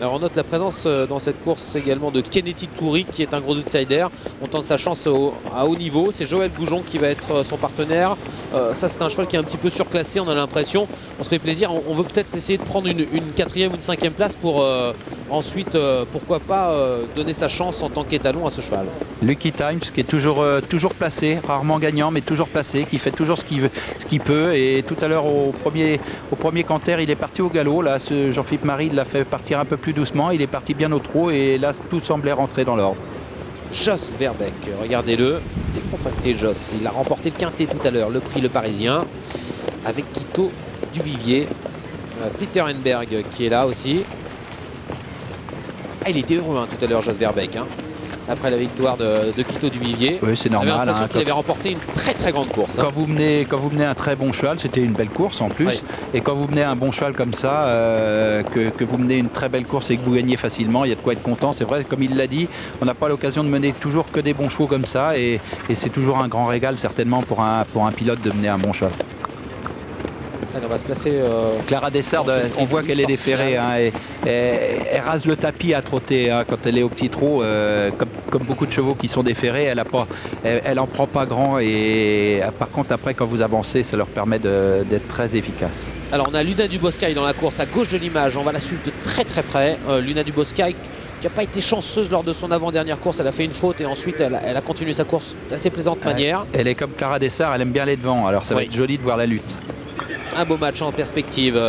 Alors on note la présence dans cette course également de Kennedy Toury qui est un gros outsider. On tente sa chance à haut niveau. C'est Joël Goujon qui va être son partenaire. Ça c'est un cheval qui est un petit peu surclassé, on a l'impression. On se fait plaisir. On veut peut-être essayer de prendre une quatrième ou une cinquième place pour ensuite, pourquoi pas, donner sa chance en tant qu'étalon à ce cheval. Lucky Times qui est toujours placé, rarement gagnant mais toujours placé, qui fait toujours ce qu'il peut. Et tout à l'heure au premier canter il est parti au galop. Là Jean-Philippe Marie l'a fait partir un peu plus doucement, il est parti bien au trot et là tout semblait rentrer dans l'ordre. Jos Verbeek, regardez-le, décontracté Jos, il a remporté le quintet tout à l'heure, le prix Le Parisien, avec Quito Duvivier, Peter Henberg qui est là aussi. Ah, il était heureux tout à l'heure Jos Verbeek, après la victoire de Quito Duvivier. Oui, c'est normal. On avait l'impression qu'il avait remporté une très grande course. Quand vous menez un très bon cheval, c'était une belle course en plus. Oui. Et quand vous menez un bon cheval comme ça, que vous menez une très belle course et que vous gagnez facilement, il y a de quoi être content. C'est vrai, comme il l'a dit, on n'a pas l'occasion de mener toujours que des bons chevaux comme ça. Et c'est toujours un grand régal certainement pour un pilote de mener un bon cheval. Allez, on va se placer. Clara Dessard, on voit qu'elle est déférée. Elle rase le tapis à trotter quand elle est au petit trot. Comme beaucoup de chevaux qui sont déférés, elle en prend pas grand. Et par contre, après, quand vous avancez, ça leur permet d'être très efficace. Alors, on a Luna Duboscaï dans la course à gauche de l'image. On va la suivre de très près. Luna Duboscaï qui n'a pas été chanceuse lors de son avant-dernière course. Elle a fait une faute et ensuite elle a continué sa course d'assez plaisante manière. Elle est comme Clara Dessard, elle aime bien les devants. Alors, ça va être joli de voir la lutte. Un beau match en perspective.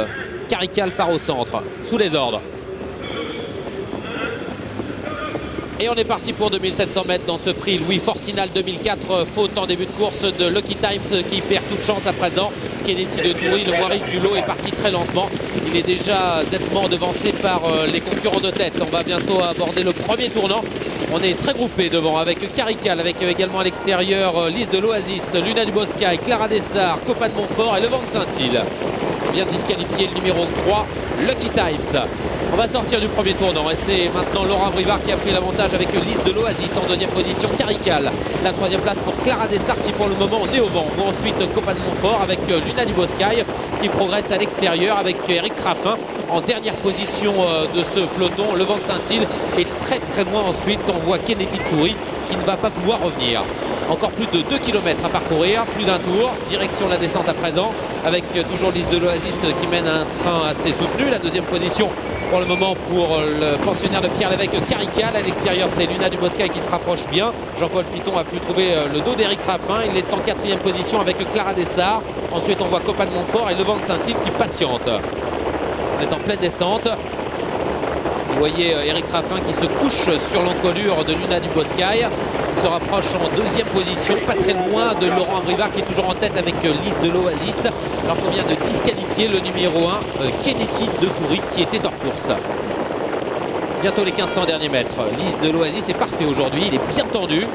Carical part au centre, sous les ordres. Et on est parti pour 2700 mètres dans ce prix Louis Forcinal 2004. Faute en début de course de Lucky Times qui perd toute chance à présent. Kennedy de Toury, le moins riche du lot, est parti très lentement. Il est déjà nettement devancé par les concurrents de tête. On va bientôt aborder le premier tournant. On est très groupé devant avec Carical, avec également à l'extérieur Lys de l'Oasis, Luna Duboscaï, Clara Dessard, Copa de Montfort et le Vent de Saint-Île. On vient de disqualifier le numéro 3, Lucky Times. On va sortir du premier tournant et c'est maintenant Laurent Brivard qui a pris l'avantage avec Lys de l'Oasis en deuxième position, Carical. La troisième place pour Clara Dessard qui pour le moment est au vent. Ou ensuite Copa de Montfort avec Luna Duboscaï qui progresse à l'extérieur avec Eric Raffin en dernière position de ce peloton. Le Vent de Saint-Île est très loin ensuite. On voit Kennedy Toury qui ne va pas pouvoir revenir. Encore plus de 2 km à parcourir, plus d'un tour, direction la descente à présent, avec toujours Lys de l'Oasis qui mène un train assez soutenu. La deuxième position pour le moment pour le pensionnaire de Pierre Lévesque, Carical. À l'extérieur, c'est Luna Duboscaï qui se rapproche bien. Jean-Paul Piton a pu trouver le dos d'Eric Raffin. Il est en quatrième position avec Clara Dessard. Ensuite, on voit Copa de Montfort et le Vent de Saint-Île qui patiente. On est en pleine descente. Vous voyez Eric Raffin qui se couche sur l'encolure de Luna Duboscaï. Il se rapproche en deuxième position, pas très loin de Laurent Brivard qui est toujours en tête avec Lys de l'Oasis. Alors qu'on vient de disqualifier le numéro 1, Kennedy de Toury, qui était hors course. Bientôt les 1500 derniers mètres. Lys de l'Oasis est parfait aujourd'hui, il est bien tendu.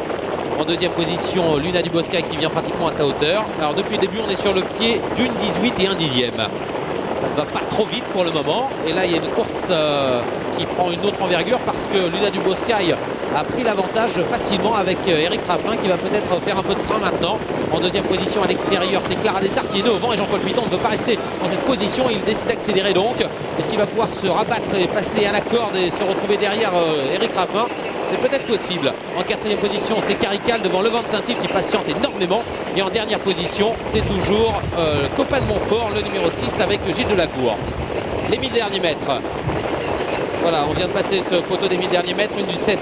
En deuxième position, Luna Duboscaï qui vient pratiquement à sa hauteur. Alors depuis le début, on est sur le pied d'une 18 et un dixième. Ça ne va pas trop vite pour le moment. Et là, il y a une course qui prend une autre envergure parce que Luna Duboscaï a pris l'avantage facilement avec Eric Raffin qui va peut-être faire un peu de train maintenant. En deuxième position à l'extérieur, c'est Clara Dessard qui est au vent et Jean-Paul Piton ne veut pas rester dans cette position. Il décide d'accélérer donc. Est-ce qu'il va pouvoir se rabattre et passer à la corde et se retrouver derrière Eric Raffin? C'est peut-être possible. En quatrième position, c'est Carical devant le Vent de Saint-Île qui patiente énormément. Et en dernière position, c'est toujours Copa de Montfort, le numéro 6 avec Gilles Delacour. Les 1000 derniers mètres. Voilà, on vient de passer ce poteau des 1000 derniers mètres, une du 7-9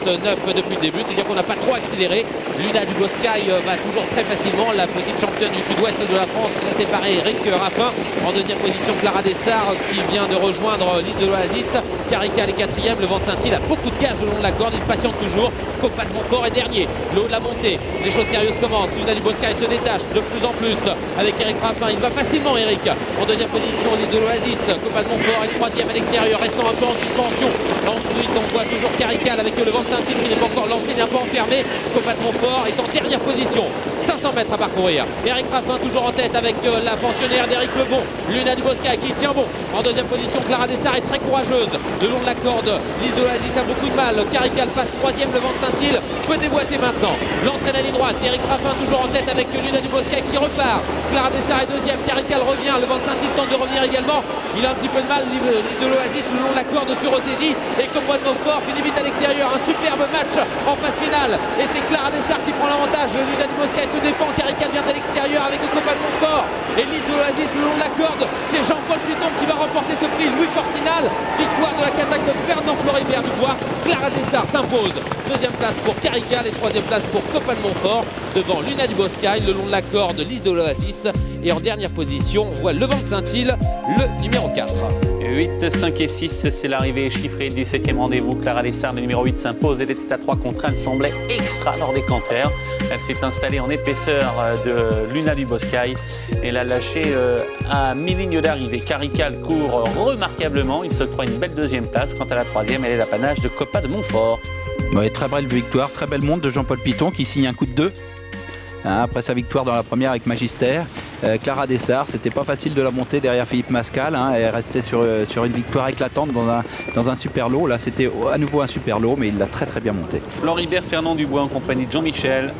depuis le début, c'est-à-dire qu'on n'a pas trop accéléré. Luna Duboscaï va toujours très facilement, la petite championne du sud-ouest de la France, montée par Eric Raffin. En deuxième position, Clara Dessard qui vient de rejoindre Lys de l'Oasis. Carical est quatrième, le Vent de Saint-Île a beaucoup de gaz le long de la corde, il patiente toujours. Copa de Montfort est dernier, le haut de la montée, les choses sérieuses commencent. Luna Duboscaï se détache de plus en plus avec Eric Raffin, il va facilement Eric. En deuxième position, Lys de l'Oasis, Copa de Montfort est troisième à l'extérieur, restant un peu en suspension. Ensuite, on voit toujours Carical avec le Vent de Saint-Île qui n'est pas encore lancé, il est un peu enfermé. Copa de Montfort est en dernière position. 500 mètres à parcourir. Eric Raffin toujours en tête avec la pensionnaire d'Éric Lebon. Luna Duboscaï qui tient bon. En deuxième position, Clara Dessard est très courageuse. Le long de la corde, Lys de l'Oasis a beaucoup de mal. Carical passe troisième, le Vent de Saint-Île peut déboîter maintenant. L'entrée de la ligne droite, Eric Raffin toujours en tête avec Luna Duboscaï qui repart. Clara Dessard est deuxième, Carical revient. Le Vent de Saint-Île tente de revenir également. Il a un petit peu de mal, Lys de l'Oasis le long de la corde se ressaisit. ici. Et Copan de Montfort finit vite à l'extérieur. Un superbe match en phase finale. Et c'est Clara Dessart qui prend l'avantage. Luna du Boscail se défend. Carical vient à l'extérieur avec Copan de Montfort. Et Lys de l'Oasis le long de la corde. C'est Jean-Paul Piton qui va remporter ce prix. Louis Forcinal. Victoire de la Kazakh de Fernand Floribert Dubois. Clara Dessart s'impose. Deuxième place pour Carical et troisième place pour Copan de Montfort. Devant Luna du Boscail, le long de la corde, Lys de l'Oasis. Et en dernière position, on voit Levant de Saint-Île, le numéro 4. 8, 5 et 6, c'est l'arrivée chiffrée du 7e rendez-vous. Clara Dessart, le numéro 8, s'impose. Elle était à 3 contre 1. Elle semblait extra lors des canters. Elle s'est installée en épaisseur de Luna du Boscail. Elle a lâché à mi-ligne d'arrivée. Carical court remarquablement. Il s'octroie une belle deuxième place. Quant à la troisième, elle est l'apanage de Copan de Montfort. Ouais, très belle victoire, très belle monte de Jean-Paul Piton qui signe un coup de 2. Après sa victoire dans la première avec Magister. Clara Dessart, c'était pas facile de la monter derrière Philippe Mascal. Elle restait sur une victoire éclatante dans un super lot. Là, c'était à nouveau un super lot, mais il l'a très bien monté. Floribert Fernand Dubois en compagnie de Jean-Michel.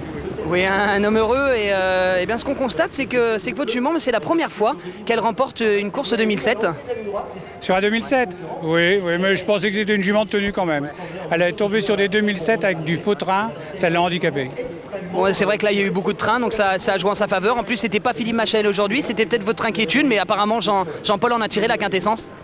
Oui, un homme heureux et bien ce qu'on constate c'est que votre jument, c'est la première fois qu'elle remporte une course 2007. Sur la 2007 oui, mais je pensais que c'était une jument de tenue quand même. Elle est tombée sur des 2007 avec du faux train, ça l'a handicapée. Bon, c'est vrai que là il y a eu beaucoup de trains, donc ça a joué en sa faveur. En plus c'était pas Philippe Machel aujourd'hui, c'était peut-être votre inquiétude, mais apparemment Jean-Paul en a tiré la quintessence.